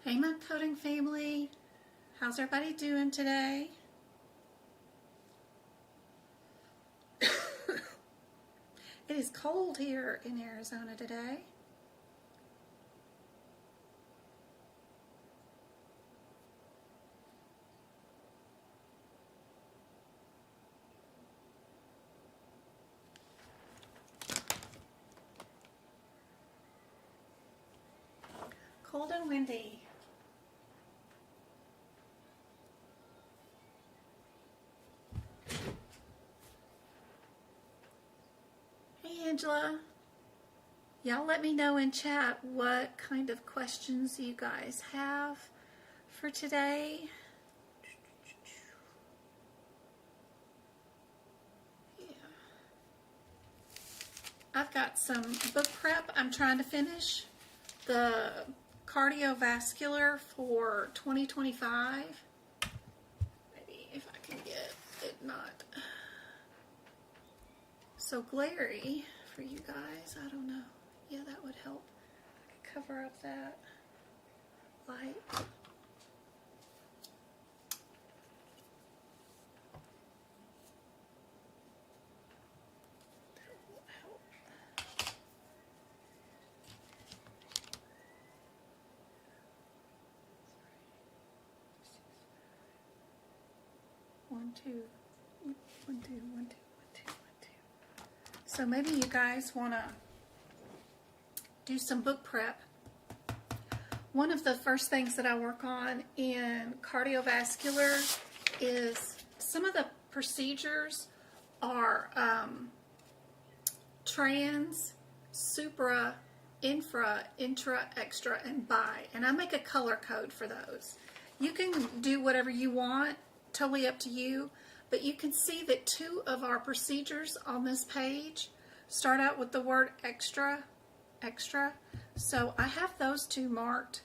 Hey, my coding family. How's everybody doing today? It is cold here in Arizona today. Cold and windy. Hey, Angela. Y'all let me know in chat what kind of questions you guys have for today. Yeah. I've got some book prep I'm trying to finish. The cardiovascular for 2025. Maybe if I can get it not so glary for you guys. I don't know. Yeah, that would help. I could cover up that light. That will help. One, two. So maybe you guys want to do some book prep. One of the first things that I work on in cardiovascular is some of the procedures are trans, supra, infra, intra, extra, and bi. And I make a color code for those. You can do whatever you want, totally up to you. But you can see that two of our procedures on this page start out with the word extra. So I have those two marked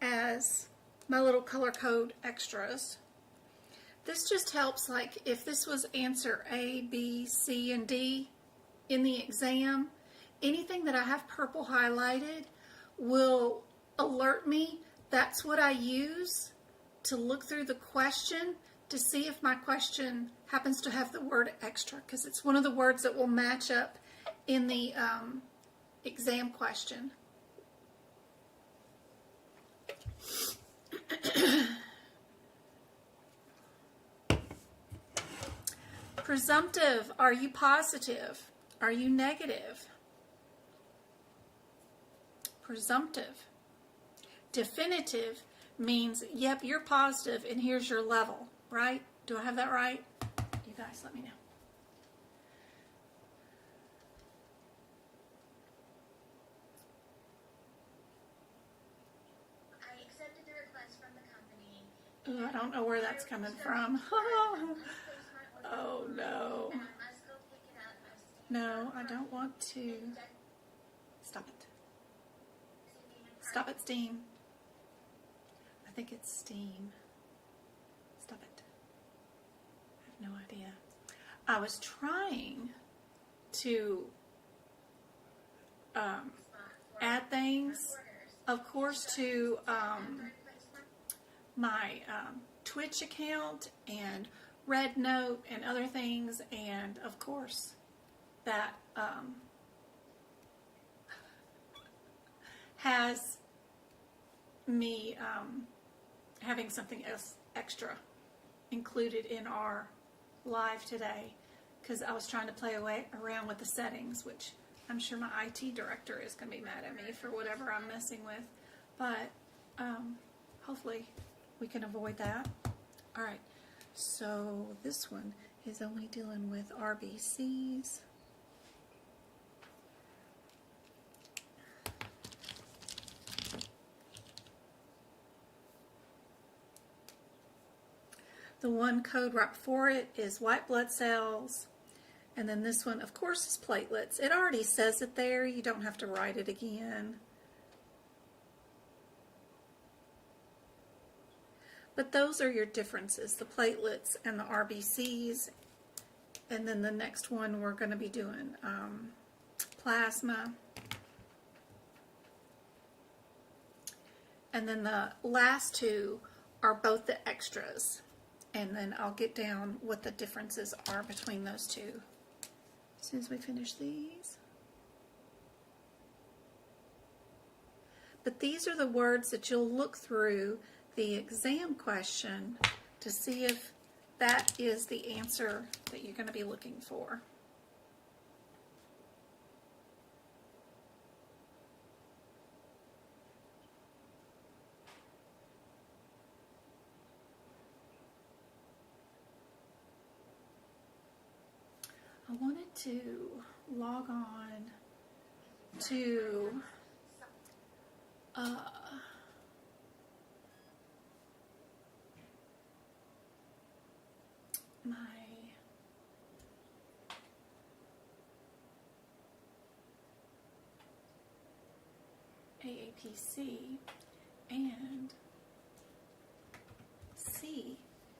as my little color code extras. This just helps, like if this was answer A, B, C, and D in the exam, anything that I have purple highlighted will alert me. That's what I use to look through the question to see if my question happens to have the word extra, because it's one of the words that will match up in the exam question. Presumptive, are you positive? Are you negative? Presumptive. Definitive means, yep, you're positive and here's your level, right? Do I have that right? You guys let me know. I accepted the request from the company. Ooh, I don't know where that's coming from. Oh no. No, I don't want to. Stop it. Stop it, Steam. I think it's Steam. Stop it. I have no idea. I was trying to add things, of course, to my Twitch account and Red Note and other things, and of course that has me having something else extra included in our live today, because I was trying to play around with the settings, which I'm sure my IT director is going to be mad at me for whatever I'm messing with, but hopefully we can avoid that. All right, so this one is only dealing with RBCs. The one code right before it is white blood cells. And then this one, of course, is platelets. It already says it there. You don't have to write it again. But those are your differences, the platelets and the RBCs. And then the next one we're going to be doing plasma. and then the last two are both the extras. And then I'll get down what the differences are between those two as soon as we finish these. But these are the words that you'll look through the exam question to see if that is the answer that you're going to be looking for. I wanted to log on to my aapc and see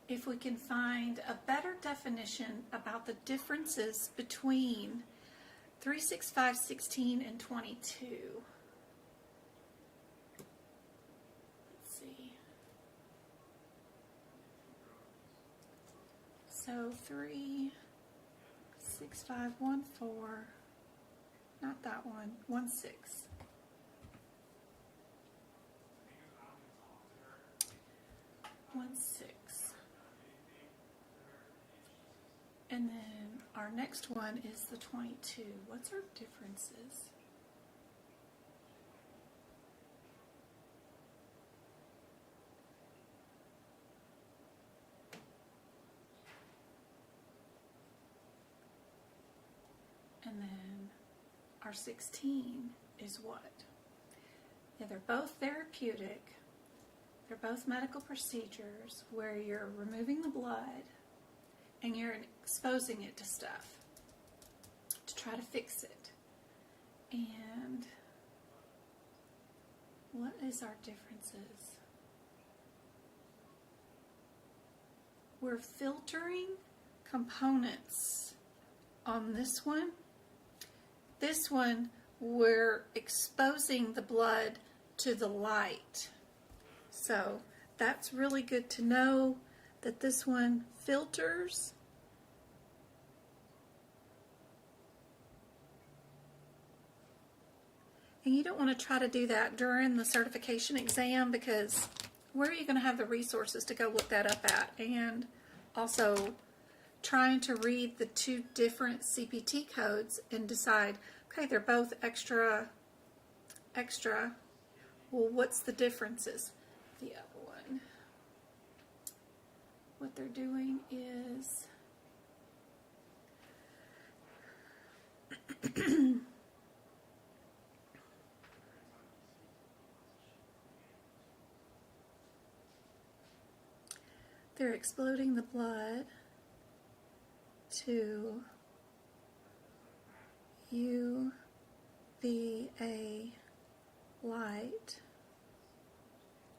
if we can find a better definition about the differences between 36516 and 22. Let's see. So 36514, not that one, 16. And then our next one is the 22. What's our differences? And then our 16 is what? Yeah, they're both therapeutic. They're both medical procedures where you're removing the blood and you're exposing it to stuff to try to fix it. And what is our differences? We're filtering components on this one. This one, we're exposing the blood to the light. So that's really good to know that this one filters. And you don't want to try to do that during the certification exam because where are you going to have the resources to go look that up at? And also trying to read the two different CPT codes and decide, okay, they're both extra. Well, what's the differences? The other one, what they're doing is they're exploding the blood to UVA light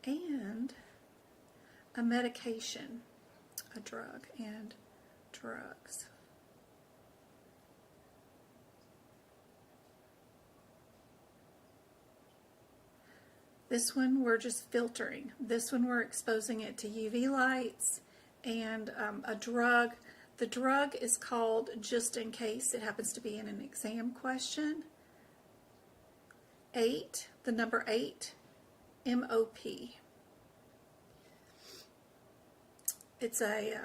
and a medication, a drug, and drugs. This one we're just filtering. This one we're exposing it to UV lights and a drug. The drug is called, just in case it happens to be in an exam question, 8, the number 8, MOP. It's a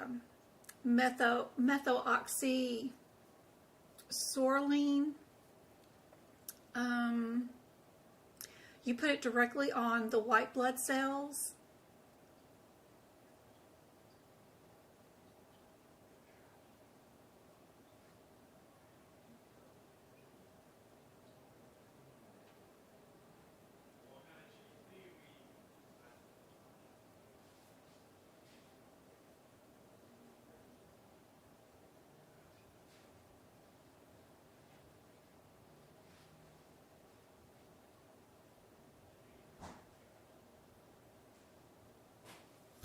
methoxysorline. You put it directly on the white blood cells.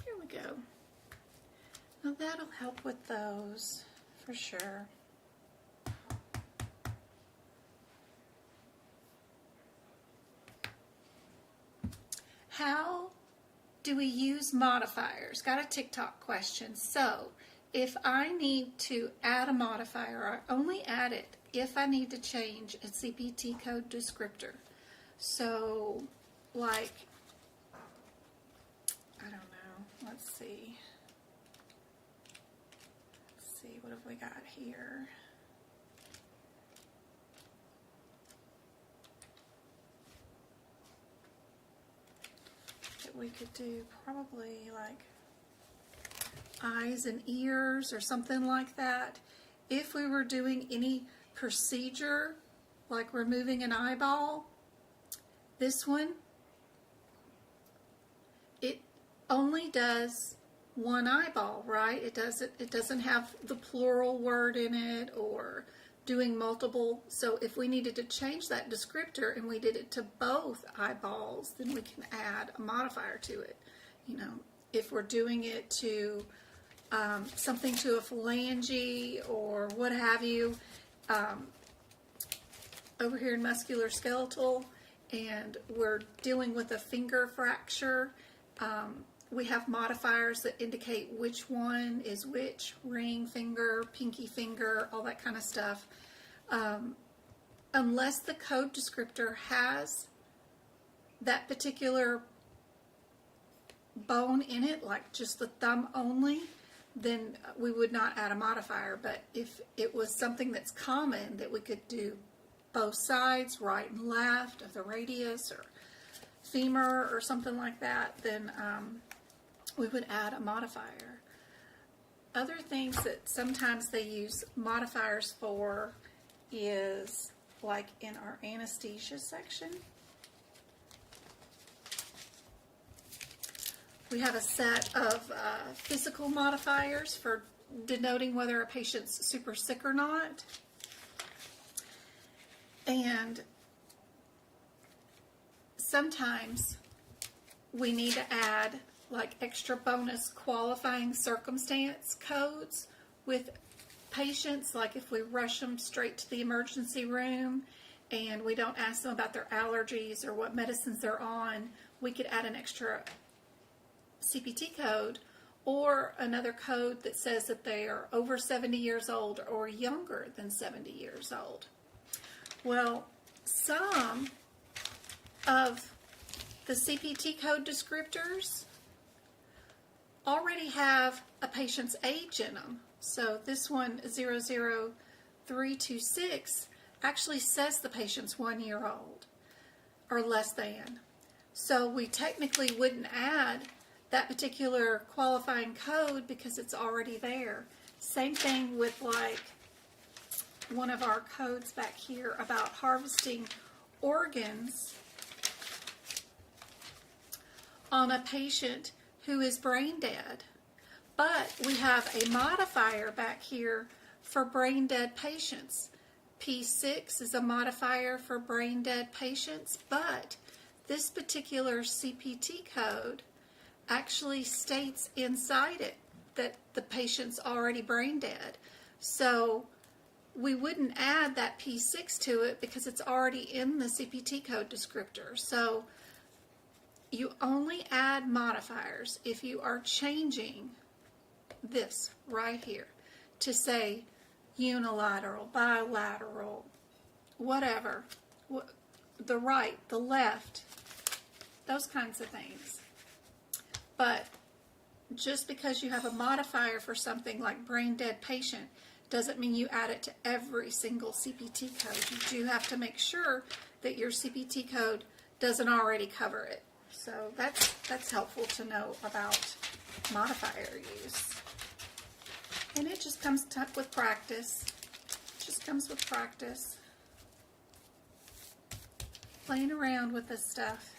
Here we go. Now that'll help with those for sure. How do we use modifiers? Got a TikTok question. So if I need to add a modifier, I only add it if I need to change a CPT code descriptor. So like, I don't know, let's see, what have we got here? That we could do probably like eyes and ears or something like that. If we were doing any procedure, like removing an eyeball, this one, it only does one eyeball, right? It doesn't have the plural word in it or doing multiple. So if we needed to change that descriptor and we did it to both eyeballs, then we can add a modifier to it. You know, if we're doing it to something to a phalange or what have you, over here in musculoskeletal, and we're dealing with a finger fracture, we have modifiers that indicate which one is which, ring finger, pinky finger, all that kind of stuff. Unless the code descriptor has that particular bone in it, like just the thumb only, then we would not add a modifier. But if it was something that's common, that we could do both sides, right and left of the radius or femur or something like that, then we would add a modifier. Other things that sometimes they use modifiers for is like in our anesthesia section. We have a set of physical modifiers for denoting whether a patient's super sick or not. And sometimes we need to add like extra bonus qualifying circumstance codes with patients, like if we rush them straight to the emergency room and we don't ask them about their allergies or what medicines they're on, we could add an extra CPT code or another code that says that they are over 70 years old or younger than 70 years old. Well, some of the CPT code descriptors already have a patient's age in them. So this one, 00326, actually says the patient's 1 year old or less than. So we technically wouldn't add that particular qualifying code because it's already there. Same thing with like one of our codes back here about harvesting organs on a patient who is brain dead. But we have a modifier back here for brain dead patients. P6 is a modifier for brain dead patients, but this particular CPT code actually states inside it that the patient's already brain dead. So we wouldn't add that P6 to it because it's already in the CPT code descriptor. So you only add modifiers if you are changing this right here to say unilateral, bilateral, whatever, the right, the left, those kinds of things. But just because you have a modifier for something like brain dead patient doesn't mean you add it to every single CPT code. You do have to make sure that your CPT code doesn't already cover it. So that's helpful to know about modifier use. And it just comes with practice. It just comes with practice. Playing around with this stuff.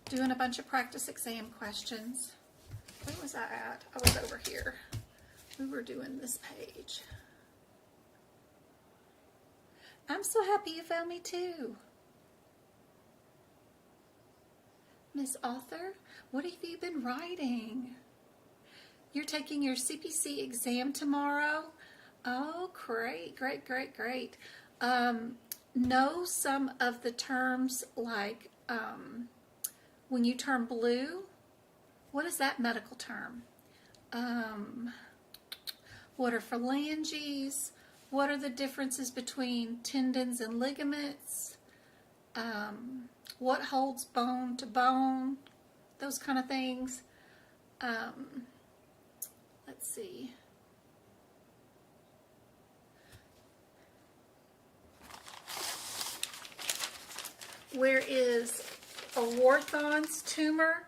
Doing a bunch of practice exam questions. Where was I at? I was over here. We were doing this page. I'm so happy you found me too. Miss Author, what have you been writing? You're taking your CPC exam tomorrow? Oh, great, great, great, great. Know some of the terms like when you turn blue, what is that medical term? What are phalanges? What are the differences between tendons and ligaments? What holds bone to bone? Those kind of things. Let's see. Where is a Warthan's tumor?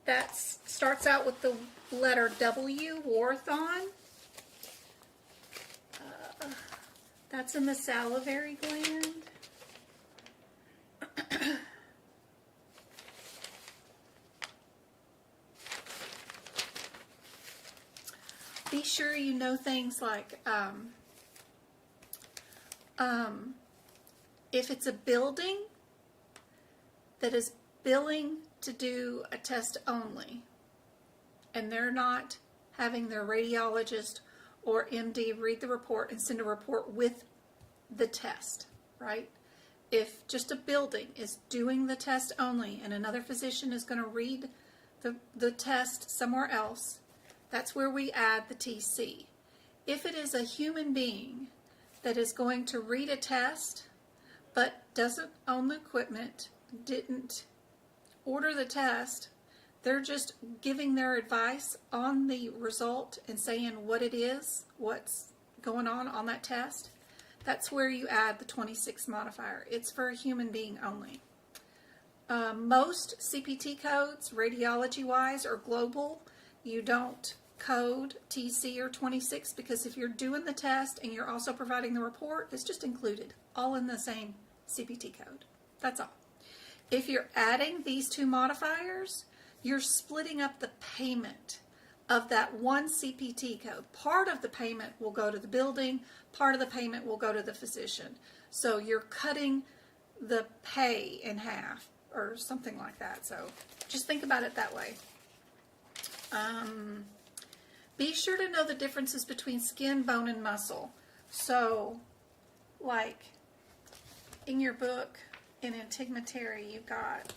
That starts out with the letter W, Warthan. That's in the salivary gland. Be sure you know things like if it's a building that is billing to do a test only, and they're not having their radiologist or MD read the report and send a report with the test, right? If just a building is doing the test only and another physician is going to read the test somewhere else, that's where we add the TC. If it is a human being that is going to read a test but doesn't own the equipment, didn't order the test, they're just giving their advice on the result and saying what it is, what's going on that test, that's where you add the 26 modifier. It's for a human being only. Most CPT codes, radiology-wise, are global. You don't code TC or 26 because if you're doing the test and you're also providing the report, it's just included, all in the same CPT code. That's all. If you're adding these two modifiers, you're splitting up the payment of that one CPT code. Part of the payment will go to the building, part of the payment will go to the physician. So you're cutting the pay in half or something like that. So just think about it that way. Be sure to know the differences between skin, bone, and muscle. So, like in your book, in integumentary, you've got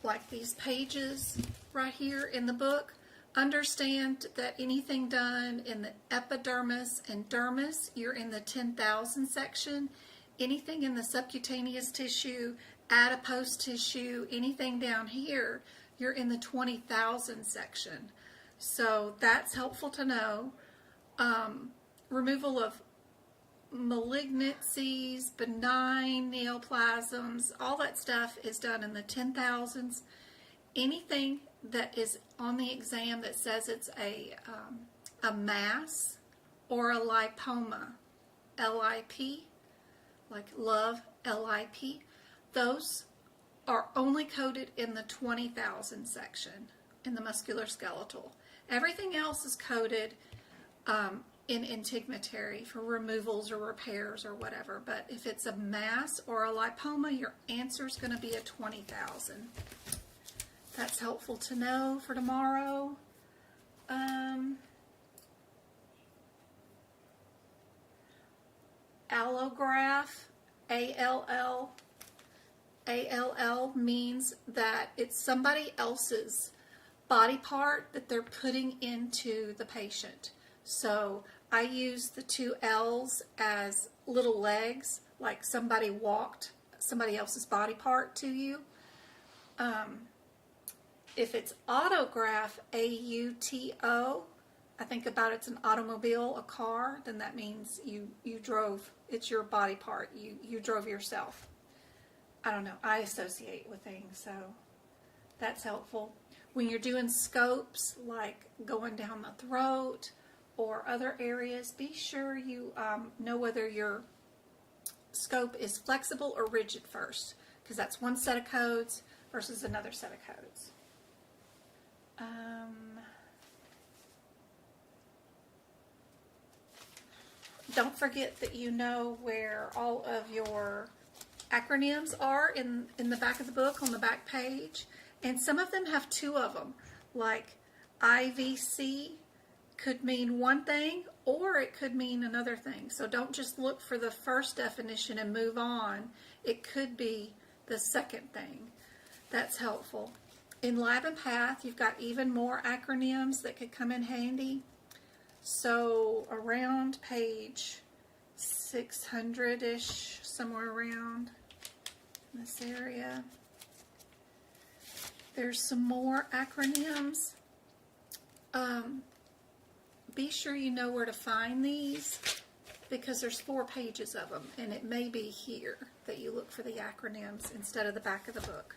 like these pages right here in the book. Understand that anything done in the epidermis and dermis, you're in the 10,000 section. Anything in the subcutaneous tissue, adipose tissue, anything down here, you're in the 20,000 section. So that's helpful to know. Removal of malignancies, benign neoplasms, all that stuff is done in the 10,000s. Anything that is on the exam that says it's a mass or a lipoma, LIP, like love, LIP, those are only coded in the 20,000 section in the musculoskeletal. Everything else is coded in integumentary for removals or repairs or whatever. But if it's a mass or a lipoma, your answer is going to be a 20,000. That's helpful to know for tomorrow. Allograft, ALL means that it's somebody else's body part that they're putting into the patient. So I use the two L's as little legs, like somebody walked somebody else's body part to you. If it's autograft, AUTO, I think about it's an automobile, a car, then that means you drove, it's your body part, you drove yourself. I don't know, I associate with things, so that's helpful. When you're doing scopes, like going down the throat or other areas, be sure you know whether your scope is flexible or rigid first, because that's one set of codes versus another set of codes. Don't forget that you know where all of your acronyms are in the back of the book, on the back page. And some of them have two of them. Like IVC could mean one thing, or it could mean another thing. So don't just look for the first definition and move on. It could be the second thing. That's helpful. In Lab and Path, you've got even more acronyms that could come in handy. So around page 600-ish, somewhere around this area, there's some more acronyms. Be sure you know where to find these, because there's 4 pages of them, and it may be here that you look for the acronyms instead of the back of the book.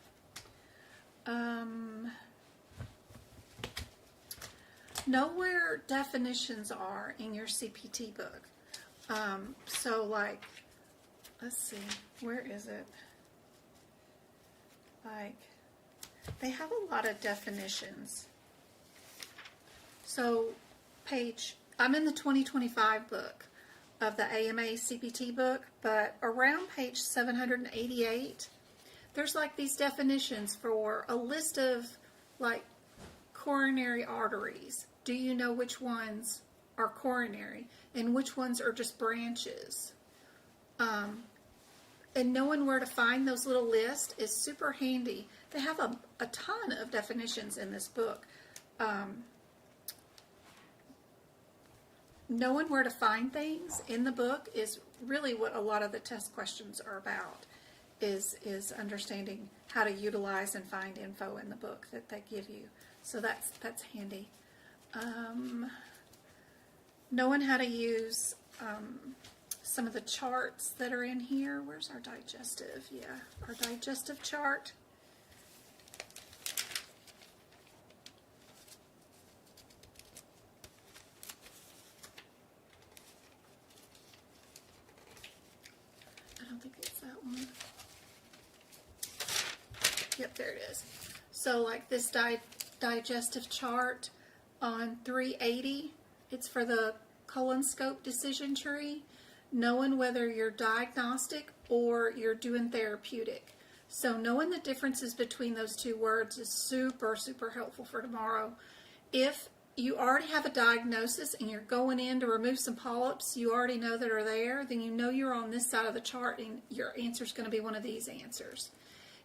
Know where definitions are in your CPT book. So like, let's see, where is it? Like, they have a lot of definitions. So I'm in the 2025 book of the AMA CPT book, but around page 788, there's like these definitions for a list of like coronary arteries. Do you know which ones are coronary and which ones are just branches? And knowing where to find those little lists is super handy. They have a ton of definitions in this book. Knowing where to find things in the book is really what a lot of the test questions are about, is understanding how to utilize and find info in the book that they give you. So that's handy. Knowing how to use some of the charts that are in here. Where's our digestive? Yeah, our digestive chart. I don't think it's that one. Yep, there it is. So like this digestive chart on 380, it's for the colonoscope decision tree, knowing whether you're diagnostic or you're doing therapeutic. So knowing the differences between those two words is super, super helpful for tomorrow. If you already have a diagnosis and you're going in to remove some polyps you already know that are there, then you know you're on this side of the chart and your answer is going to be one of these answers.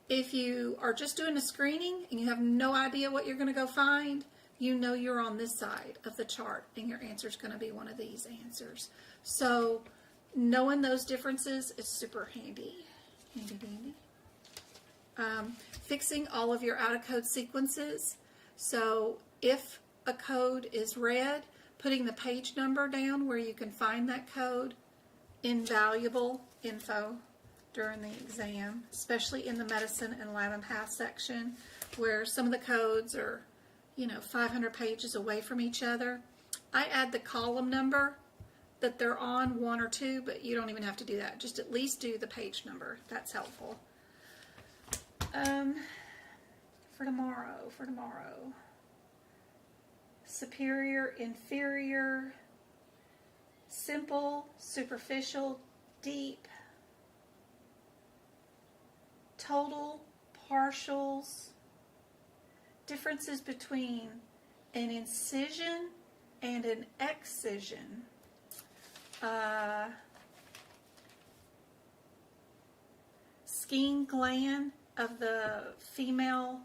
If you are just doing a screening and you have no idea what you're going to go find, you know you're on this side of the chart and your answer is going to be one of these answers. So knowing those differences is super handy. Handy dandy. Fixing all of your out-of-code sequences. So if a code is red, putting the page number down where you can find that code, invaluable info during the exam, especially in the medicine and lab and path section where some of the codes are 500 pages away from each other. I add the column number that they're on, 1 or 2, but you don't even have to do that. Just at least do the page number. That's helpful. For tomorrow. Superior, inferior, simple, superficial, deep, total, partials, differences between an incision and an excision, skin gland of the female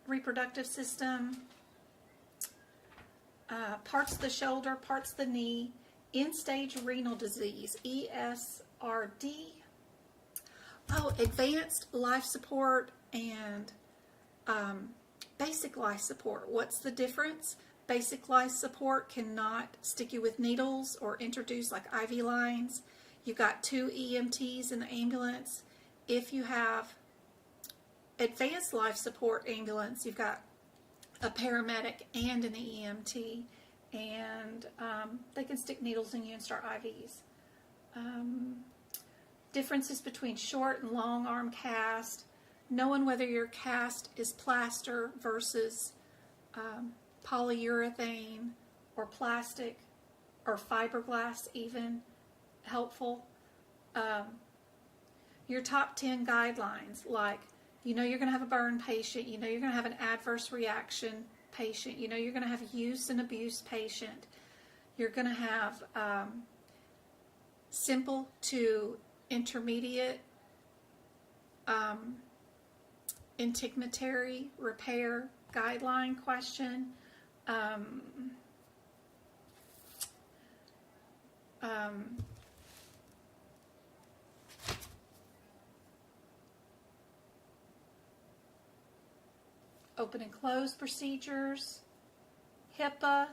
reproductive system, parts of the shoulder, parts of the knee, end-stage renal disease, ESRD. Oh, advanced life support and basic life support. What's the difference? Basic life support cannot stick you with needles or introduce like IV lines. You've got 2 EMTs in the ambulance. If you have advanced life support ambulance, you've got a paramedic and an EMT, and they can stick needles in you and start IVs. Differences between short and long arm cast, knowing whether your cast is plaster versus polyurethane or plastic or fiberglass even, helpful. Your top 10 guidelines, like you're going to have a burn patient, you're going to have an adverse reaction patient, you're going to have a use and abuse patient, you're going to have simple to intermediate integumentary repair guideline question. Open and close procedures, HIPAA.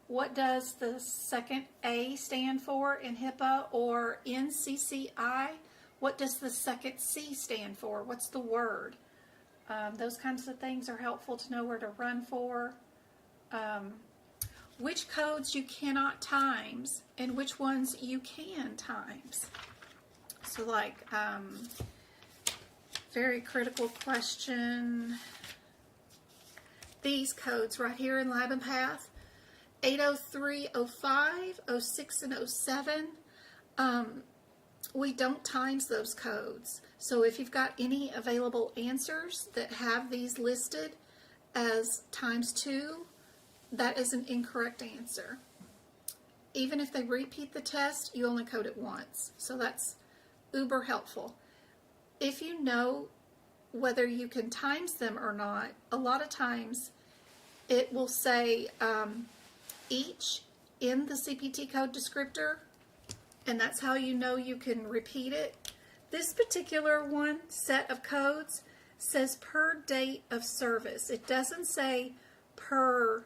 What does the second A stand for in HIPAA? Or NCCI? What does the second C stand for? What's the word? Those kinds of things are helpful to know where to run for. Which codes you cannot times and which ones you can times. So like, very critical question. These codes right here in Lab and Path, 803, 05, 06, and 07. We don't times those codes. So if you've got any available answers that have these listed as ×2, that is an incorrect answer. Even if they repeat the test, you only code it once. So that's uber helpful. If you know whether you can times them or not, a lot of times it will say each in the CPT code descriptor, and that's how you know you can repeat it. This particular one set of codes says per date of service. It doesn't say per,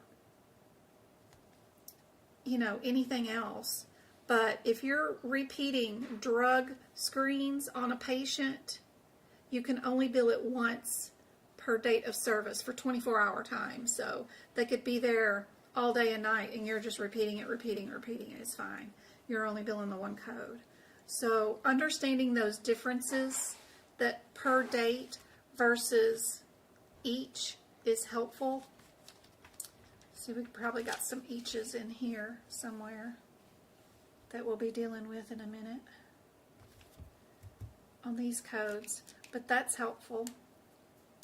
anything else. But if you're repeating drug screens on a patient, you can only bill it once per date of service for 24-hour time. So they could be there all day and night and you're just repeating it. It's fine. You're only billing the one code. So understanding those differences, that per date versus each, is helpful. So we probably got some eaches in here somewhere that we'll be dealing with in a minute on these codes. But that's helpful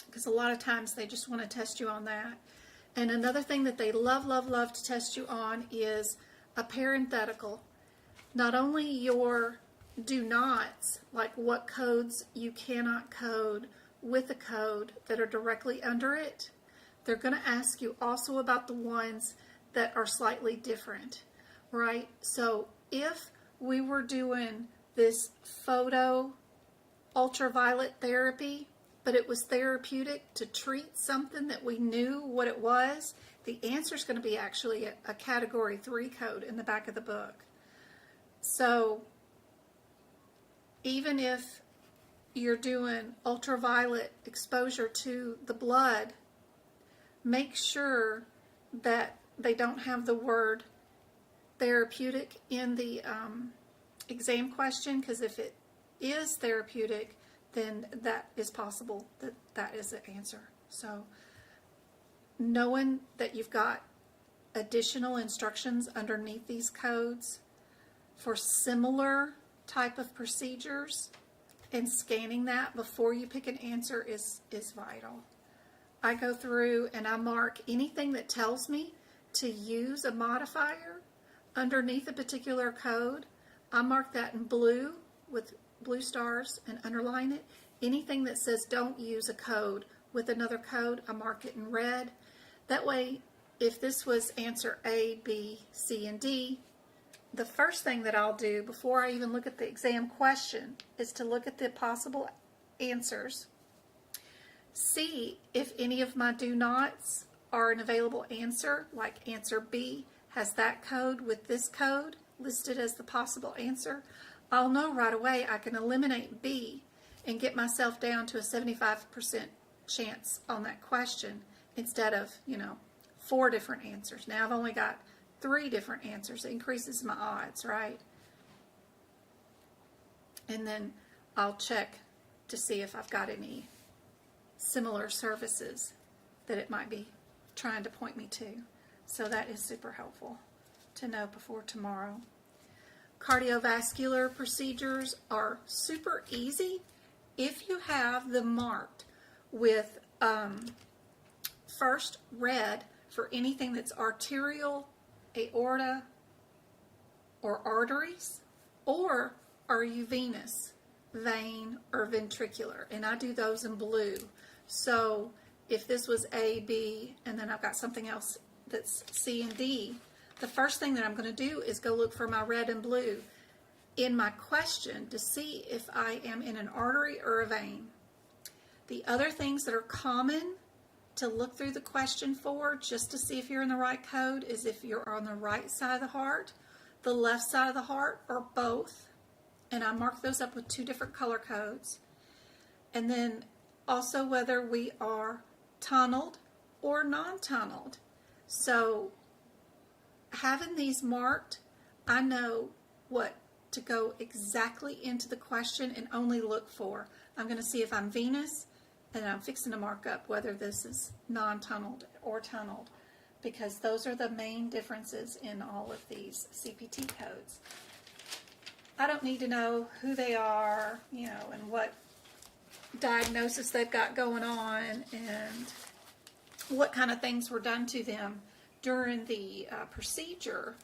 because a lot of times they just want to test you on that. And another thing that they love to test you on is a parenthetical. Not only your do nots, like what codes you cannot code with a code that are directly under it, they're going to ask you also about the ones that are slightly different, right? So if we were doing this photo ultraviolet therapy, but it was therapeutic to treat something that we knew what it was, the answer is going to be actually a category 3 code in the back of the book. So even if you're doing ultraviolet exposure to the blood, make sure that they don't have the word therapeutic in the exam question, because if it is therapeutic, then that is possible that that is the answer. So knowing that you've got additional instructions underneath these codes for similar type of procedures and scanning that before you pick an answer is vital. I go through and I mark anything that tells me to use a modifier underneath a particular code. I mark that in blue with blue stars and underline it. Anything that says don't use a code with another code, I mark it in red. That way, if this was answer A, B, C, and D, the first thing that I'll do before I even look at the exam question is to look at the possible answers, see if any of my do nots are an available answer, like answer B has that code with this code listed as the possible answer. I'll know right away I can eliminate B and get myself down to a 75% chance on that question instead of, 4 different answers. Now I've only got 3 different answers. It increases my odds, right? And then I'll check to see if I've got any similar services that it might be trying to point me to. So that is super helpful to know before tomorrow. Cardiovascular procedures are super easy if you have them marked with first red for anything that's arterial, aorta, or arteries, or are you venous, vein, or ventricular? And I do those in blue. So if this was A, B, and then I've got something else that's C and D, the first thing that I'm going to do is go look for my red and blue in my question to see if I am in an artery or a vein. The other things that are common to look through the question for, just to see if you're in the right code, is if you're on the right side of the heart, the left side of the heart, or both. And I mark those up with 2 different color codes. And then also whether we are tunneled or non-tunneled. So having these marked, I know what to go exactly into the question and only look for. I'm going to see if I'm venous, and I'm fixing to mark up whether this is non-tunneled or tunneled, because those are the main differences in all of these CPT codes. I don't need to know who they are, you know, and what diagnosis they've got going on and what kind of things were done to them during the procedure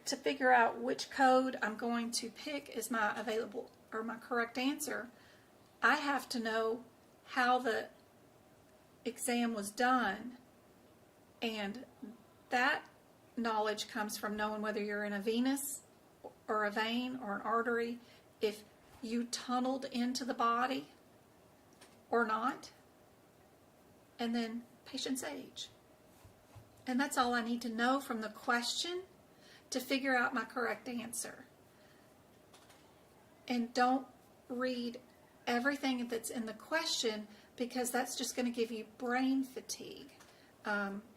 to figure out which code I'm going to pick as my available or my correct answer. I have to know how the exam was done, and that knowledge comes from knowing whether you're in a venous or a vein or an artery, if you tunneled into the body or not, and then patient's age. And that's all I need to know from the question to figure out my correct answer. And don't read everything that's in the question, because that's just going to give you brain fatigue.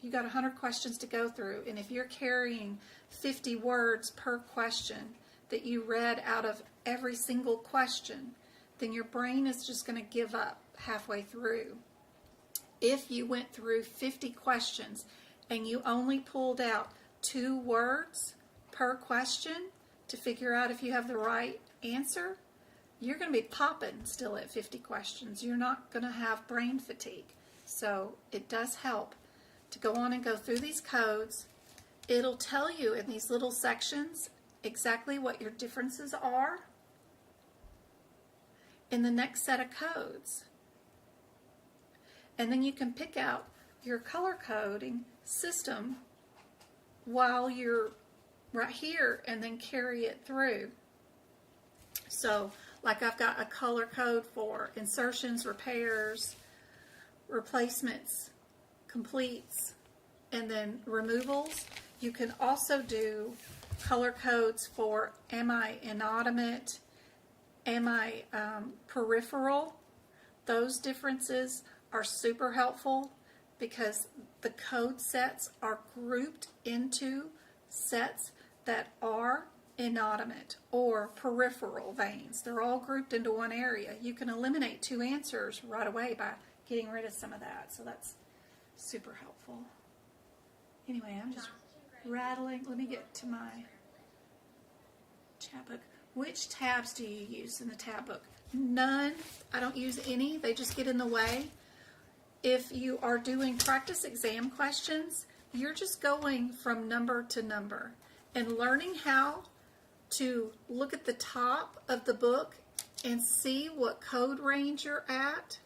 You got 100 questions to go through, and if you're carrying 50 words per question that you read out of every single question, then your brain is just going to give up halfway through. If you went through 50 questions and you only pulled out 2 words per question to figure out if you have the right answer, you're going to be popping still at 50 questions. You're not going to have brain fatigue. So it does help to go on and go through these codes. It'll tell you in these little sections exactly what your differences are in the next set of codes. And then you can pick out your color coding system while you're right here and then carry it through. So like I've got a color code for insertions, repairs, replacements, completes, and then removals. You can also do color codes for am I inanimate, am I peripheral. Those differences are super helpful because the code sets are grouped into sets that are inanimate or peripheral veins. They're all grouped into one area. You can eliminate 2 answers right away by getting rid of some of that. So that's super helpful. Anyway, I'm just rattling. Let me get to my chat book. Which tabs do you use in the tab book? None. I don't use any. They just get in the way. If you are doing practice exam questions, you're just going from number to number and learning how to look at the top of the book and see what code range you're at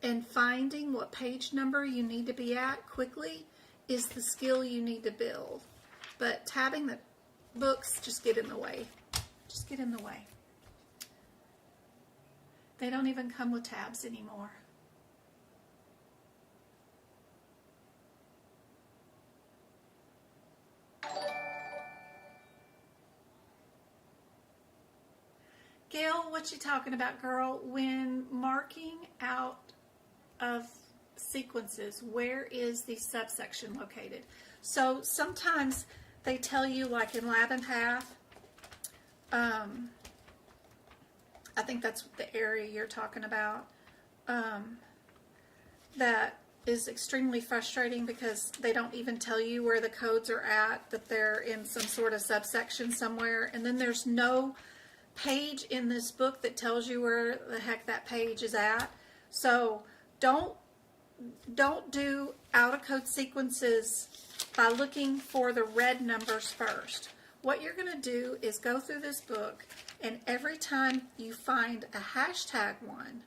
and finding what page number you need to be at quickly is the skill you need to build. But tabbing the books just get in the way. Just get in the way. They don't even come with tabs anymore. Gail, what you talking about, girl? When marking out of sequences, where is the subsection located? So sometimes they tell you, like in Lab and Path, I think that's the area you're talking about, that is extremely frustrating because they don't even tell you where the codes are at, that they're in some sort of subsection somewhere, and then there's no page in this book that tells you where the heck that page is at. So don't do out of code sequences by looking for the red numbers first. What you're going to do is go through this book, and every time you find a hashtag one,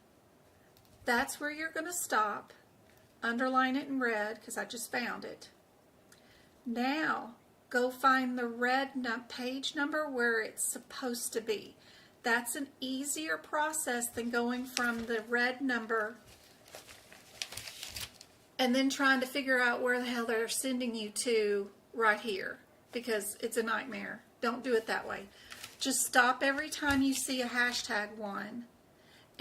That's where you're going to stop. Underline it in red because I just found it. Now, go find the red page number where it's supposed to be. That's an easier process than going from the red number and then trying to figure out where the hell they're sending you to right here, because it's a nightmare. Don't do it that way. Just stop every time you see a hashtag one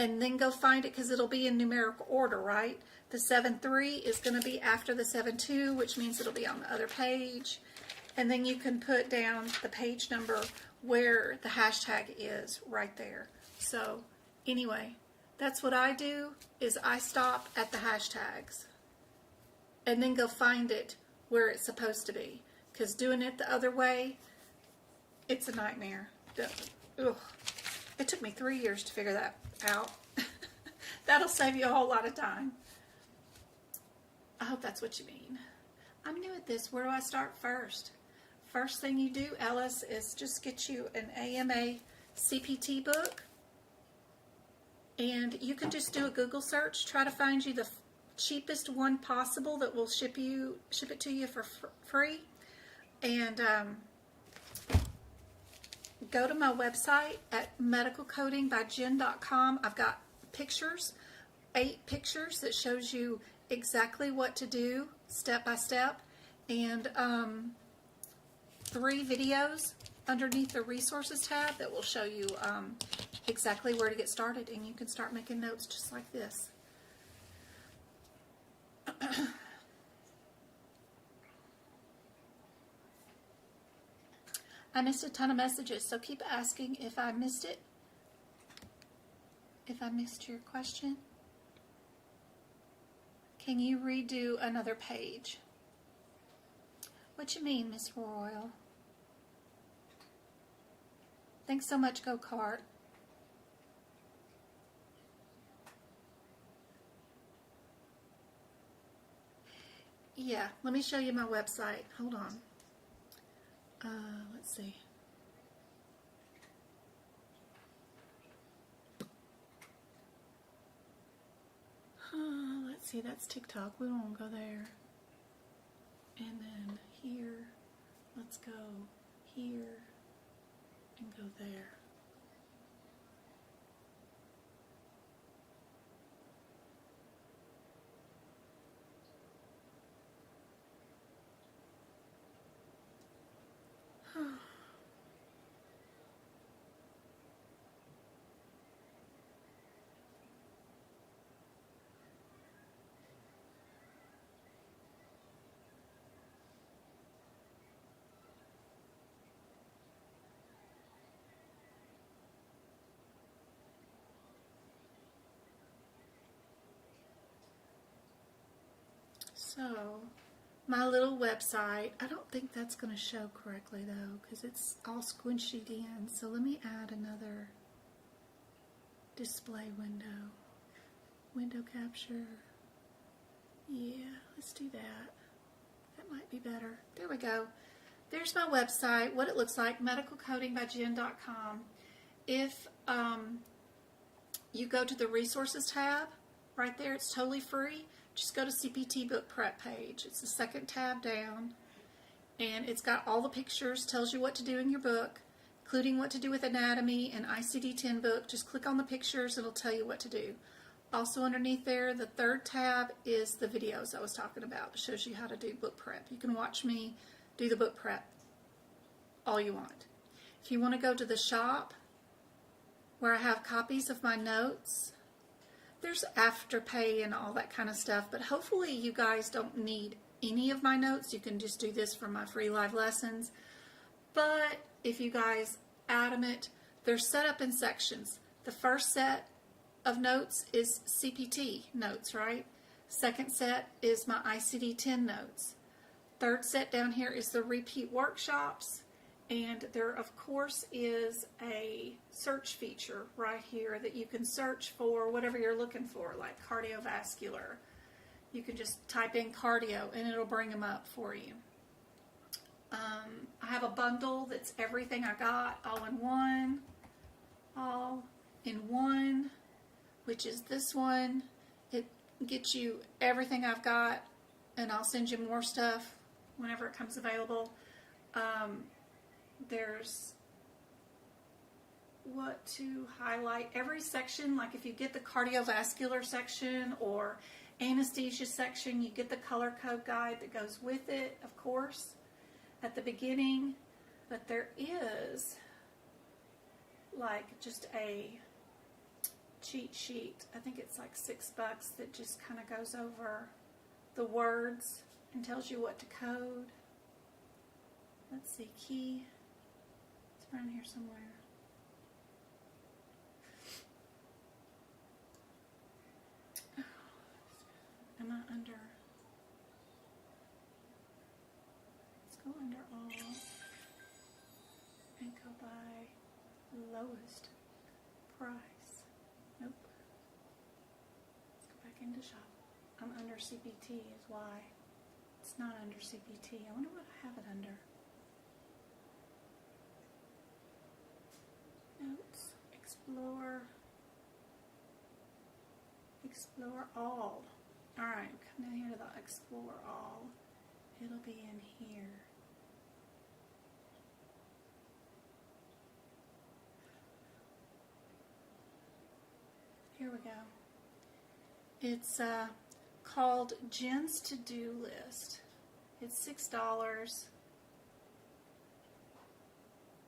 and then go find it, because it'll be in numerical order, right? The 7.3 is going to be after the 7.2, which means it'll be on the other page. And then you can put down the page number where the hashtag is right there. So anyway, that's what I do, is I stop at the hashtags and then go find it where it's supposed to be. Because doing it the other way, it's a nightmare. Ugh. It took me 3 years to figure that out. That'll save you a whole lot of time. I hope that's what you mean. I'm new at this. Where do I start first? First thing you do, Ellis, is just get you an AMA CPT book. And you can just do a Google search. Try to find you the cheapest one possible that will ship it to you for free. And go to my website at medicalcodingbyjen.com. I've got pictures, 8 pictures that shows you exactly what to do step by step, and 3 videos underneath the resources tab that will show you exactly where to get started, and you can start making notes just like this. I missed a ton of messages, so keep asking if I missed it. If I missed your question. Can you redo another page? What you mean, Miss Royal? Thanks so much, Go Kart. Yeah, let me show you my website. Hold on. Let's see. Let's see, that's TikTok. We won't go there. And then here, let's go here and go there. So, my little website, I don't think that's going to show correctly though, because it's all squinched in. So let me add another display window. Window capture. Yeah, let's do that. That might be better. There we go. There's my website, what it looks like, medicalcodingbyjen.com. If you go to the resources tab, right there, it's totally free. Just go to CPT book prep page. It's the second tab down, and it's got all the pictures, tells you what to do in your book, including what to do with anatomy and ICD-10 book. Just click on the pictures, it'll tell you what to do. Also underneath there, the third tab is the videos I was talking about. It shows you how to do book prep. You can watch me do the book prep all you want. If you want to go to the shop where I have copies of my notes, there's Afterpay and all that kind of stuff, but hopefully you guys don't need any of my notes. You can just do this for my free live lessons. But if you guys adamant, they're set up in sections. The first set of notes is CPT notes, right? Second set is my ICD-10 notes. Third set down here is the repeat workshops. And there, of course, is a search feature right here that you can search for whatever you're looking for, like cardiovascular. You can just type in cardio and it'll bring them up for you. I have a bundle that's everything I got all in one, which is this one. get you everything I've got, and I'll send you more stuff whenever it comes available. There's what to highlight. Every section, like if you get the cardiovascular section or anesthesia section, you get the color code guide that goes with it, of course, at the beginning. But there is like just a cheat sheet. I think it's like $6 that just kind of goes over the words and tells you what to code. Let's see, key. It's around here somewhere. Am I under? Let's go under all and go by lowest price. Nope. Let's go back into shop. I'm under CPT is why. It's not under CPT. I wonder what I have it under. Notes. Explore. Explore all. Alright, come down here to the explore all. It'll be in here. Here we go. It's called Jen's To-Do List. It's $6.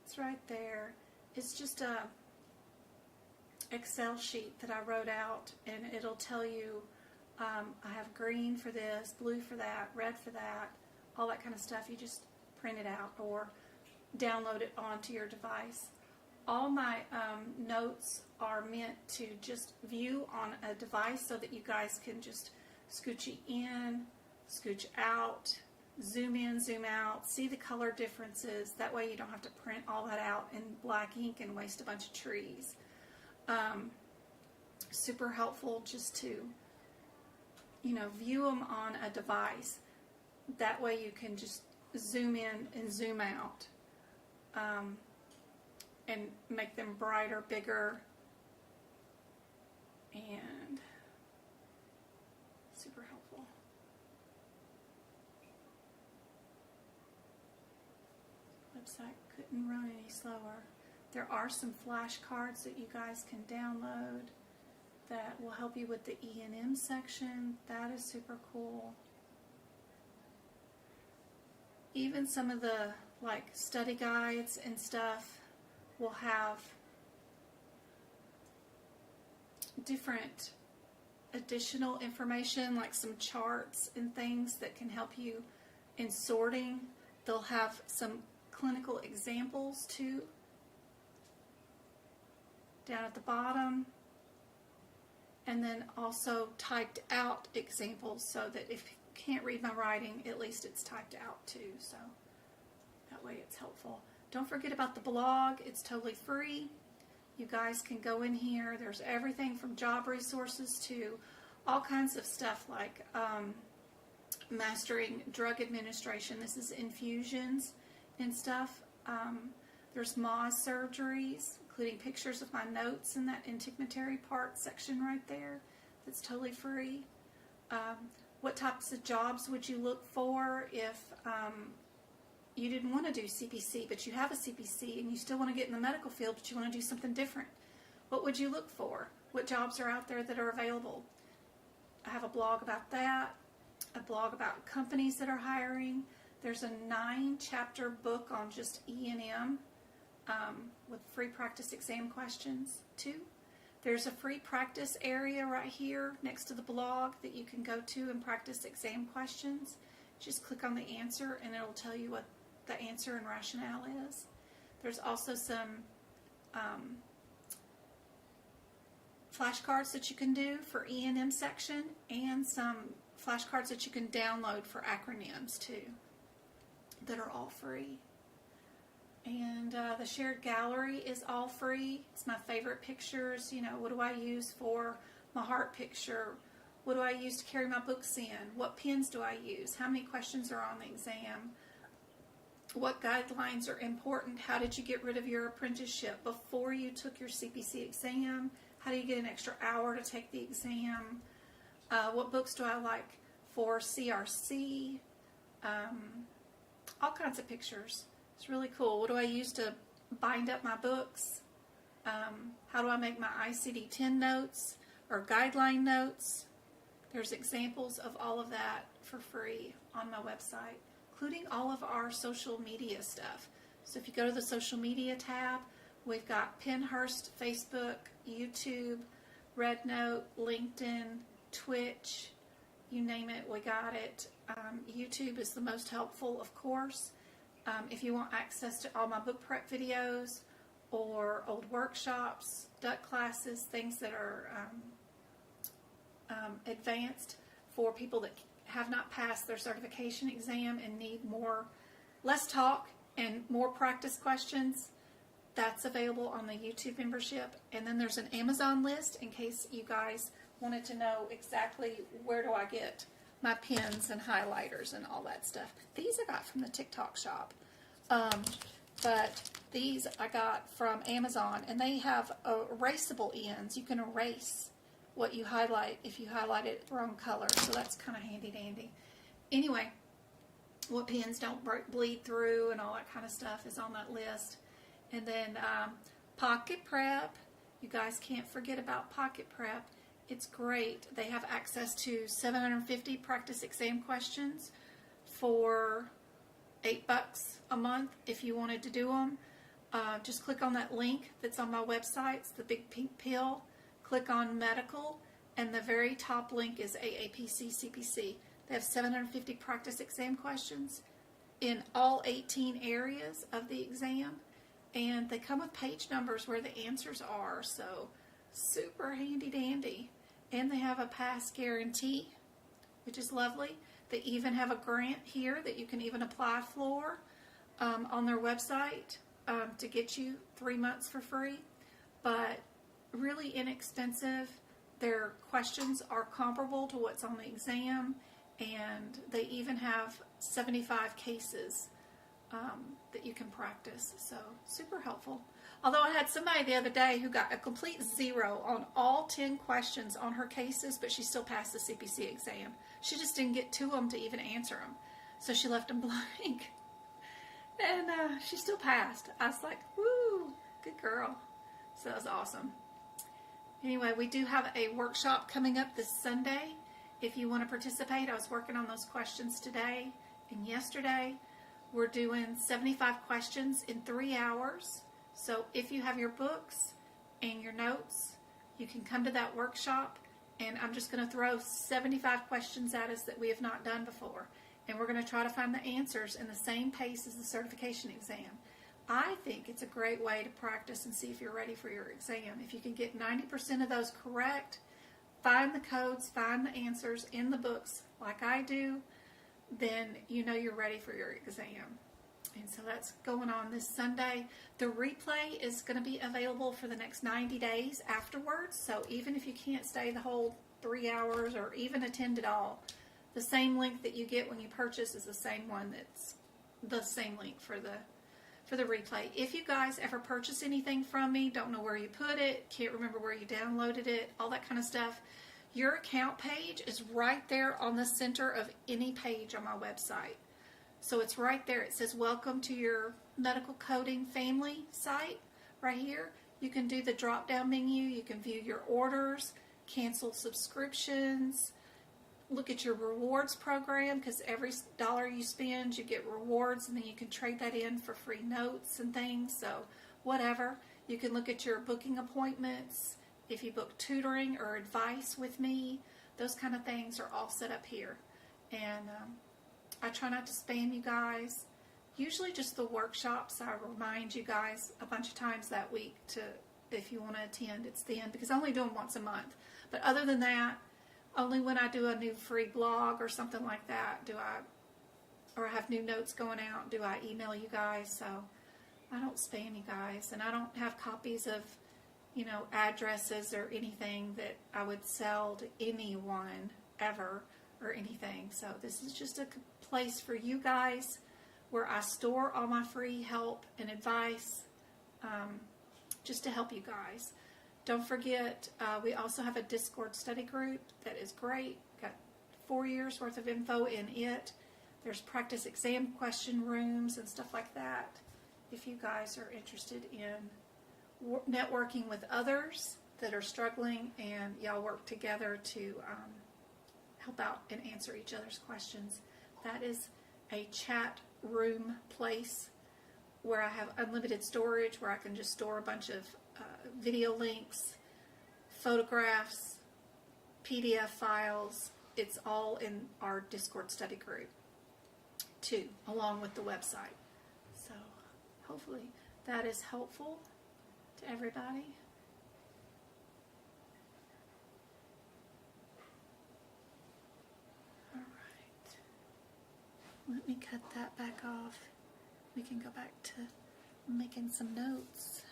It's right there. It's just a Excel sheet that I wrote out, and it'll tell you I have green for this, blue for that, red for that, all that kind of stuff. You just print it out or download it onto your device. All my notes are meant to just view on a device so that you guys can just scooch in, scooch out, zoom in, zoom out, see the color differences. That way you don't have to print all that out in black ink and waste a bunch of trees. Super helpful just to, you know, view them on a device. That way you can just zoom in and zoom out and make them brighter, bigger, and super helpful. Website couldn't run any slower. There are some flashcards that you guys can download that will help you with the E&M section. That is super cool. Even some of the like study guides and stuff will have different additional information, like some charts and things that can help you in sorting. They'll have some clinical examples too down at the bottom, and then also typed out examples so that if you can't read my writing, at least it's typed out too, so that way it's helpful. Don't forget about the blog. It's totally free. You guys can go in here. There's everything from job resources to all kinds of stuff like mastering drug administration. This is infusions and stuff. There's Ma's surgeries, including pictures of my notes in that integumentary part section right there. That's totally free. What types of jobs would you look for if you didn't want to do CPC, but you have a CPC and you still want to get in the medical field, but you want to do something different? What would you look for? What jobs are out there that are available? I have a blog about that, a blog about companies that are hiring. There's a 9-chapter book on just E&M with free practice exam questions too. There's a free practice area right here next to the blog that you can go to and practice exam questions. Just click on the answer and it'll tell you what the answer and rationale is. There's also some flashcards that you can do for E&M section and some flashcards that you can download for acronyms too that are all free. And the shared gallery is all free. It's my favorite pictures. You know, what do I use for my heart picture? What do I use to carry my books in? What pens do I use? How many questions are on the exam? What guidelines are important? How did you get rid of your apprenticeship before you took your CPC exam? How do you get an extra hour to take the exam? What books do I like for CRC? All kinds of pictures. It's really cool. What do I use to bind up my books? How do I make my ICD-10 notes or guideline notes? There's examples of all of that for free on my website, including all of our social media stuff. So if you go to the social media tab, we've got Pinterest, Facebook, YouTube, RedNote, LinkedIn, Twitch, you name it, we got it. YouTube is the most helpful, of course. If you want access to all my book prep videos or old workshops, duck classes, things that are advanced for people that have not passed their certification exam and need less talk and more practice questions, that's available on the YouTube membership. And then there's an Amazon list in case you guys wanted to know exactly where do I get my pens and highlighters and all that stuff. These I got from the TikTok shop. But these I got from Amazon, and they have erasable ends. You can erase what you highlight if you highlight it the wrong color, so that's kind of handy dandy. Anyway, what pens don't bleed through and all that kind of stuff is on that list. And then Pocket Prep. You guys can't forget about Pocket Prep. It's great. They have access to 750 practice exam questions for $8 a month if you wanted to do them. Just click on that link that's on my website. It's the big pink pill. Click on medical, and the very top link is aapc cpc. They have 750 practice exam questions in all 18 areas of the exam, and they come with page numbers where the answers are, so super handy dandy. And they have a pass guarantee, which is lovely. They even have a grant here that you can even apply for on their website to get you 3 months for free. But really inexpensive. Their questions are comparable to what's on the exam, and they even have 75 cases that you can practice. So super helpful. Although I had somebody the other day who got a complete 0 on all 10 questions on her cases, but she still passed the CPC exam. She just didn't get to them to even answer them. So she left them blank. And she still passed. I was like, woo, good girl. So that was awesome. Anyway, we do have a workshop coming up this Sunday. If you want to participate, I was working on those questions today and yesterday. We're doing 75 questions in 3 hours. So if you have your books and your notes, you can come to that workshop, and I'm just going to throw 75 questions at us that we have not done before. And we're going to try to find the answers in the same pace as the certification exam. I think it's a great way to practice and see if you're ready for your exam. If you can get 90% of those correct, find the codes, find the answers in the books like I do, then you know you're ready for your exam. And so that's going on this Sunday. The replay is going to be available for the next 90 days afterwards. So even if you can't stay the whole 3 hours or even attend at all, the same link that you get when you purchase is the same one that's the same link for the replay. If you guys ever purchase anything from me, don't know where you put it, can't remember where you downloaded it, all that kind of stuff, your account page is right there on the center of any page on my website. So it's right there. It says, welcome to your medical coding family site right here. You can do the drop down menu. You can view your orders, cancel subscriptions, look at your rewards program, because every dollar you spend, you get rewards, and then you can trade that in for free notes and things. So whatever. You can look at your booking appointments. If you book tutoring or advice with me, those kind of things are all set up here. And I try not to spam you guys. Usually just the workshops, I remind you guys a bunch of times that week to, if you want to attend, it's then, because I only do them once a month. But other than that, only when I do a new free blog or something like that or have new notes going out, do I email you guys. So I don't spam you guys, and I don't have copies of, addresses or anything that I would sell to anyone ever or anything. So this is just a place for you guys where I store all my free help and advice, just to help you guys. Don't forget, we also have a Discord study group that is great. Got 4 years worth of info in it. There's practice exam question rooms and stuff like that. If you guys are interested in networking with others that are struggling and y'all work together to help out and answer each other's questions, that is a chat room place where I have unlimited storage, where I can just store a bunch of video links, photographs, PDF files. It's all in our Discord study group too, along with the website. So hopefully that is helpful to everybody. All right. Let me cut that back off. We can go back to making some notes.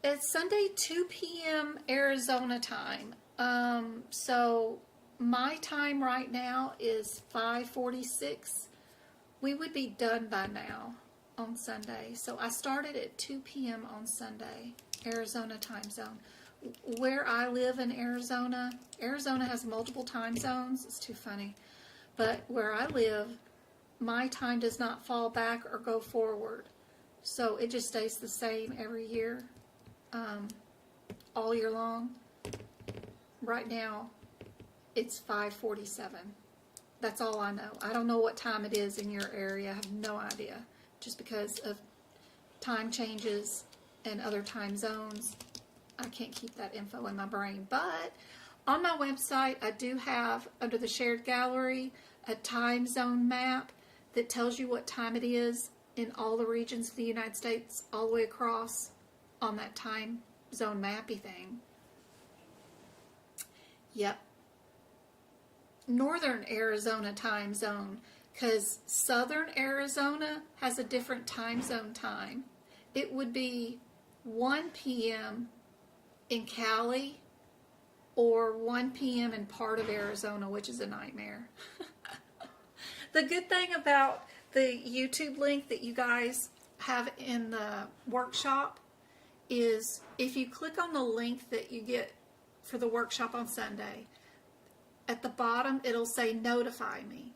It's Sunday, 2 p.m. Arizona time. So my time right now is 5:46. We would be done by now on Sunday. So I started at 2 p.m. on Sunday, Arizona time zone. Where I live in Arizona, Arizona has multiple time zones. It's too funny. But where I live, my time does not fall back or go forward. So it just stays the same every year, all year long. Right now, it's 5:47. That's all I know. I don't know what time it is in your area. I have no idea. Just because of time changes and other time zones, I can't keep that info in my brain. But on my website, I do have, under the shared gallery, a time zone map that tells you what time it is in all the regions of the United States, all the way across on that time zone mappy thing. Yep. Northern Arizona time zone, because Southern Arizona has a different time zone time. It would be 1 p.m. in Cali or 1 p.m. in part of Arizona, which is a nightmare. The good thing about the YouTube link that you guys have in the workshop is if you click on the link that you get for the workshop on Sunday, at the bottom it'll say notify me.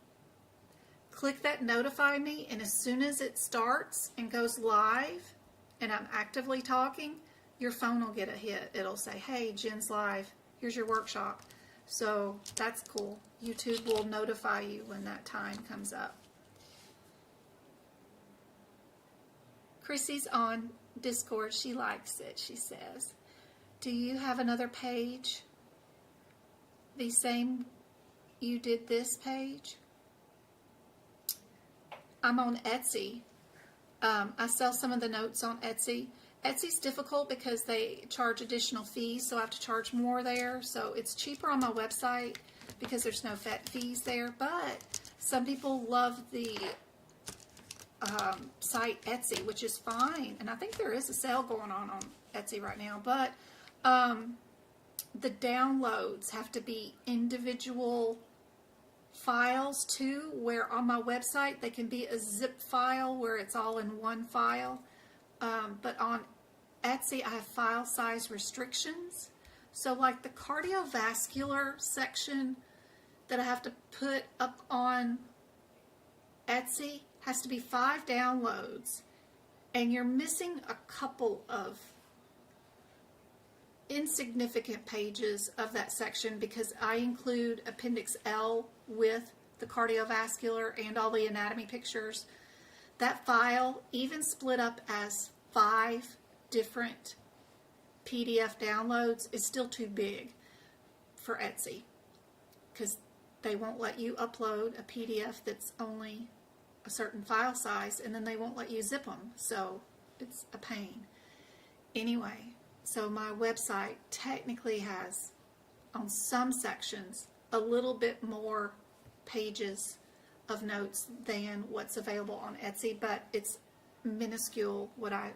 Click that notify me, and as soon as it starts and goes live and I'm actively talking, your phone will get a hit. It'll say, hey, Jen's live, here's your workshop. So that's cool. YouTube will notify you when that time comes up. Chrissy's on Discord. She likes it, she says. Do you have another page? The same you did this page? I'm on Etsy. I sell some of the notes on Etsy. Etsy's difficult because they charge additional fees, so I have to charge more there. So it's cheaper on my website because there's no fees there. But some people love the site Etsy, which is fine. And I think there is a sale going on Etsy right now. But the downloads have to be individual files too, where on my website they can be a zip file where it's all in one file. But on Etsy, I have file size restrictions. So like the cardiovascular section that I have to put up on Etsy has to be 5 downloads. And you're missing a couple of insignificant pages of that section because I include Appendix L with the cardiovascular and all the anatomy pictures. That file, even split up as 5 different PDF downloads, is still too big for Etsy because they won't let you upload a PDF that's only a certain file size, and then they won't let you zip them, so it's a pain. Anyway, so my website technically has, on some sections, a little bit more pages of notes than what's available on Etsy, but it's minuscule what I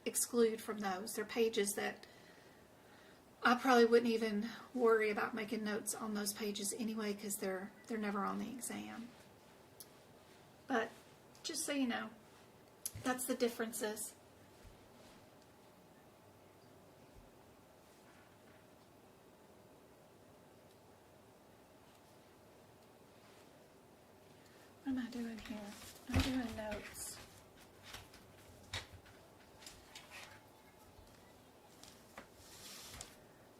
exclude from those. They're pages that I probably wouldn't even worry about making notes on those pages anyway because they're never on the exam. But just so you know, that's the differences. doing here? I'm doing notes.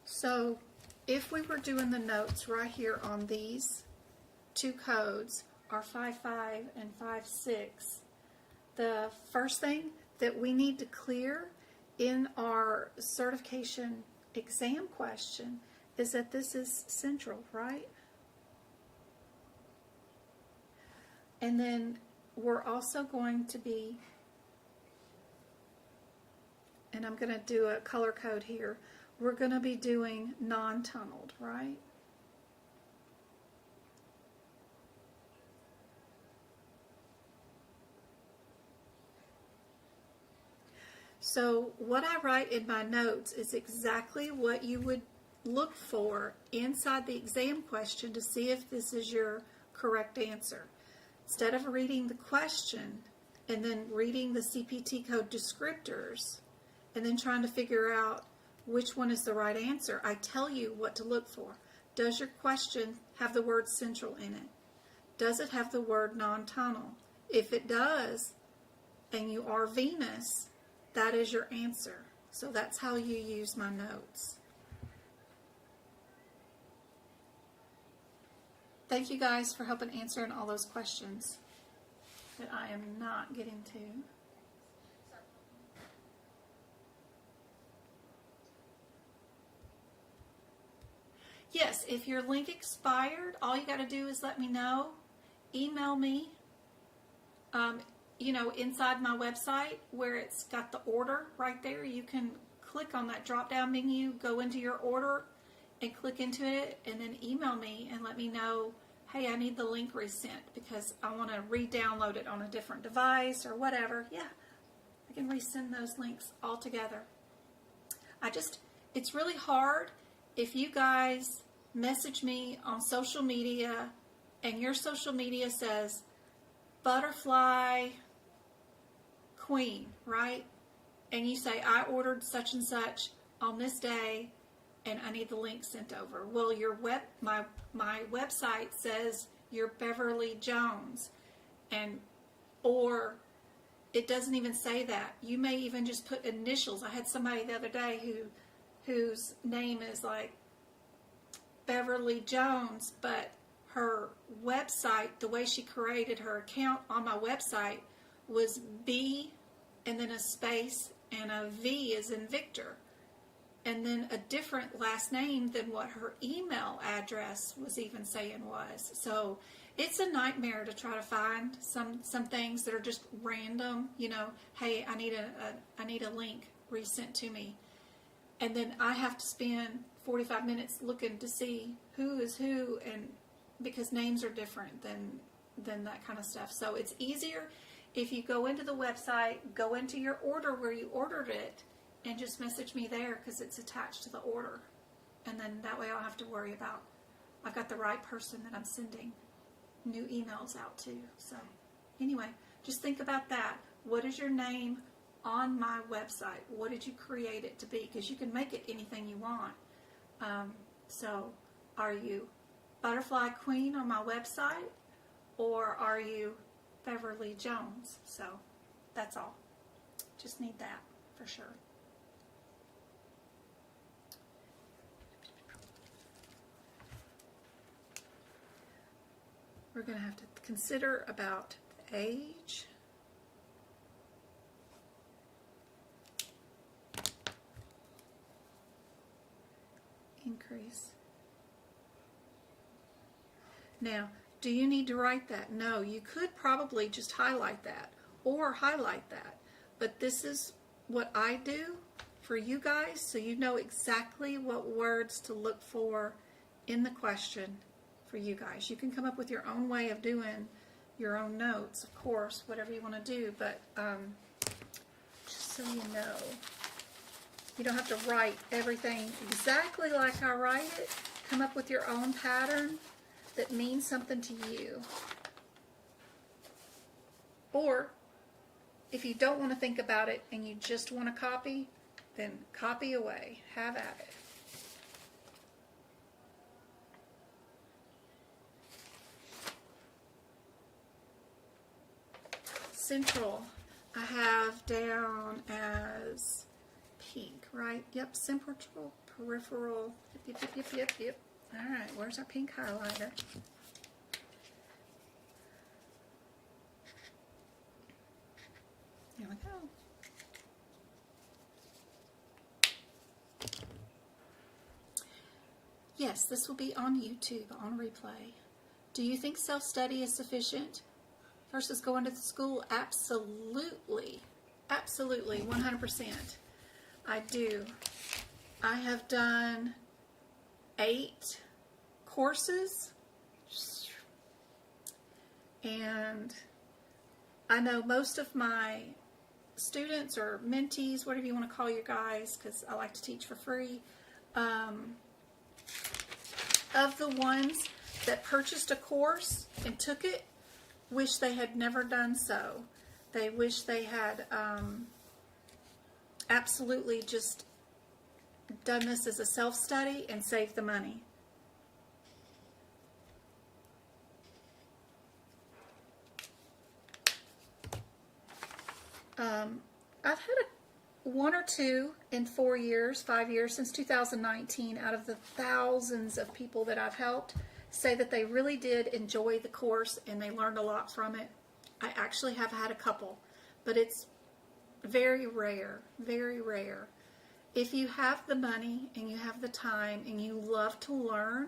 So if we were doing the notes right here on these two codes, our 5.5 and 5.6, the first thing that we need to clear in our certification exam question is that this is central, right? And then we're also going to be, and I'm going to do a color code here, we're going to be doing non-tunneled, right? So what I write in my notes is exactly what you would look for inside the exam question to see if this is your correct answer. Instead of reading the question and then reading the CPT code descriptors and then trying to figure out which one is the right answer, I tell you what to look for. Does your question have the word central in it? Does it have the word non-tunnel? If it does, and you are venous, that is your answer. So that's how you use my notes. Thank you guys for helping answering all those questions that I am not getting to. Yes, if your link expired, all you got to do is let me know. Email me. Inside my website where it's got the order right there, you can click on that drop down menu, go into your order and click into it, and then email me and let me know, hey, I need the link resent because I want to re-download it on a different device or whatever. Yeah, I can resend those links all together. It's really hard if you guys message me on social media and your social media says butterfly queen, right? And you say, I ordered such and such on this day and I need the link sent over. Well, my website says you're Beverly Jones, or it doesn't even say that. You may even just put initials. I had somebody the other day whose name is like Beverly Jones, but her website, the way she created her account on my website was B and then a space and a V as in Victor, and then a different last name than what her email address was even saying was. So it's a nightmare to try to find some things that are just random, hey, I need a link resent to me. And then I have to spend 45 minutes looking to see who is who, and because names are different than that kind of stuff. So it's easier if you go into the website, go into your order where you ordered it, and just message me there because it's attached to the order. And then that way I don't have to worry about I've got the right person that I'm sending new emails out to. So anyway, just think about that. What is your name on my website? What did you create it to be? Because you can make it anything you want. So are you Butterfly Queen on my website, or are you Beverly Jones? So that's all. Just need that for sure. We're going to have to consider about age. Increase. Now, do you need to write that? No, you could probably just highlight that or highlight that. But this is what I do for you guys, so you know exactly what words to look for in the question for you guys. You can come up with your own way of doing your own notes, of course, whatever you want to do, but just so you know, you don't have to write everything exactly like I write it. Come up with your own pattern that means something to you. Or if you don't want to think about it and you just want to copy, then copy away. Have at it. Central, I have down as pink, right? Yep, central, peripheral. Yep. All right, where's our pink highlighter? Here we go. Yes, this will be on YouTube, on replay. Do you think self-study is sufficient versus going to the school? Absolutely. Absolutely, 100%. I do. I have done 8 courses, and I know most of my students or mentees, whatever you want to call your guys, because I like to teach for free, of the ones that purchased a course and took it, wish they had never done so. They wish they had absolutely just done this as a self-study and saved the money. I've had 1 or 2 in 4 years, 5 years, since 2019, out of the thousands of people that I've helped, say that they really did enjoy the course and they learned a lot from it. I actually have had a couple, but it's very rare, very rare. If you have the money and you have the time and you love to learn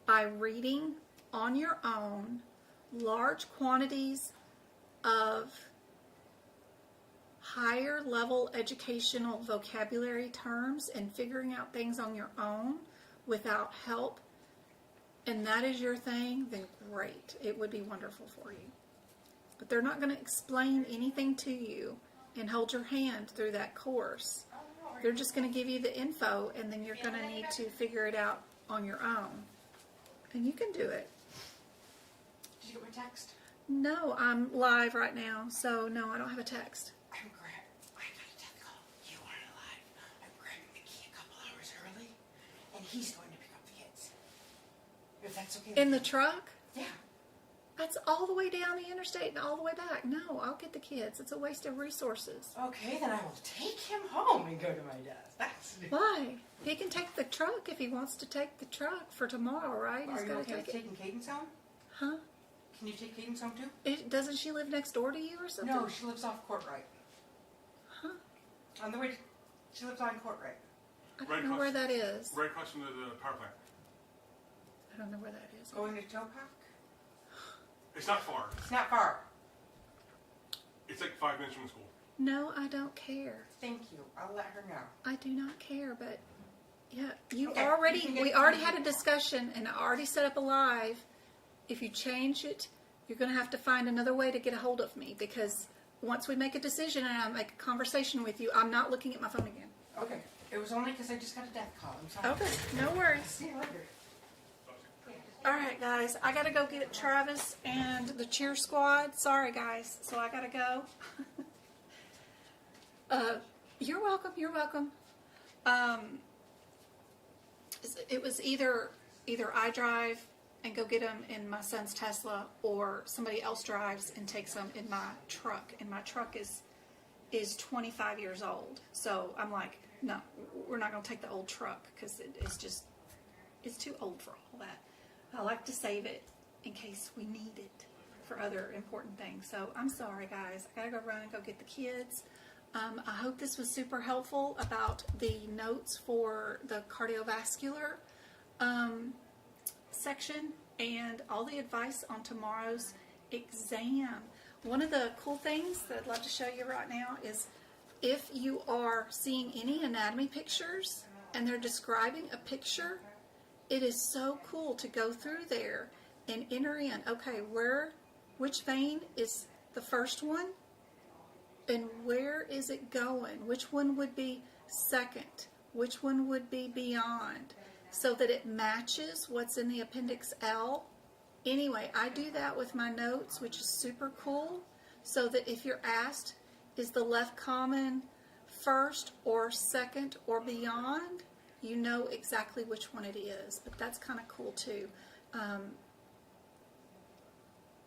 by reading on your own large quantities of higher level educational vocabulary terms and figuring out things on your own without help, and that is your thing, then great. It would be wonderful for you. But they're not going to explain anything to you and hold your hand through that course. They're just going to give you the info, and then you're going to need to figure it out on your own. And you can do it. Did you get my text? No, I'm live right now, so no, I don't have a text. I got a death call. You aren't alive. I'm grabbing the key a couple hours early, and he's going to pick up the kids. If that's okay. In the truck? Yeah. That's all the way down the interstate and all the way back. No, I'll get the kids. It's a waste of resources. Okay, then I will take him home and go to my desk. That's Why? He can take the truck if he wants to take the truck for tomorrow, right? He's Are you got to okay with take it. taking Cadence home? Huh? Can you take Cadence home too? Doesn't she live next door to you or something? No, she lives off Courtright. Huh? On the way to, she lives on Courtright. I don't know where that is. Right across from the power plant. I don't know where that is. Going to Towpath? It's not far. It's not far. It's like 5 minutes from the school. No, I don't care. Thank you. I'll let her know. I do not care, but yeah, Okay, we already had a discussion and I already set up a live. If you change it, you're going to have to find another way to get a hold of me, because once we make a decision and I make a conversation with you, I'm not looking at my phone again. Okay. It was only because I just got a death call. I'm sorry. Okay, no worries. See you later. All right, guys, I got to go get Travis and the cheer squad. Sorry, guys, so I got to go. You're welcome. You're welcome. It was either I drive and go get them in my son's Tesla, or somebody else drives and takes them in my truck. And my truck is 25 years old, so I'm like, no, we're not going to take the old truck because it's too old for all that. I like to save it in case we need it for other important things. So I'm sorry, guys. I gotta go run and go get the kids. I hope this was super helpful about the notes for the cardiovascular section and all the advice on tomorrow's exam. One of the cool things that I'd love to show you right now is if you are seeing any anatomy pictures and they're describing a picture, it is so cool to go through there and enter in, okay, which vein is the first one and where is it going? Which one would be second? Which one would be beyond? So that it matches what's in the Appendix L. Anyway, I do that with my notes, which is super cool, so that if you're asked, is the left common first or second or beyond, you know exactly which one it is. But that's kind of cool too.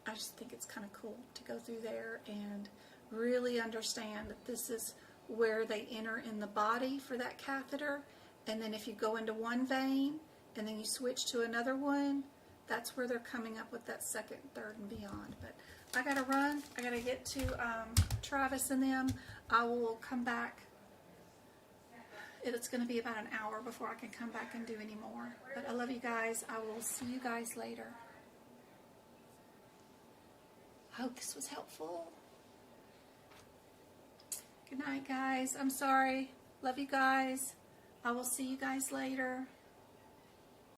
I just think it's kind of cool to go through there and really understand that this is where they enter in the body for that catheter. And then if you go into one vein and then you switch to another one, that's where they're coming up with that second, third, and beyond. But I gotta run. I gotta get to Travis and them. I will come back. It's going to be about an hour before I can come back and do any more. But I love you guys. I will see you guys later. I hope this was helpful. Good night, guys. I'm sorry. Love you guys. I will see you guys later.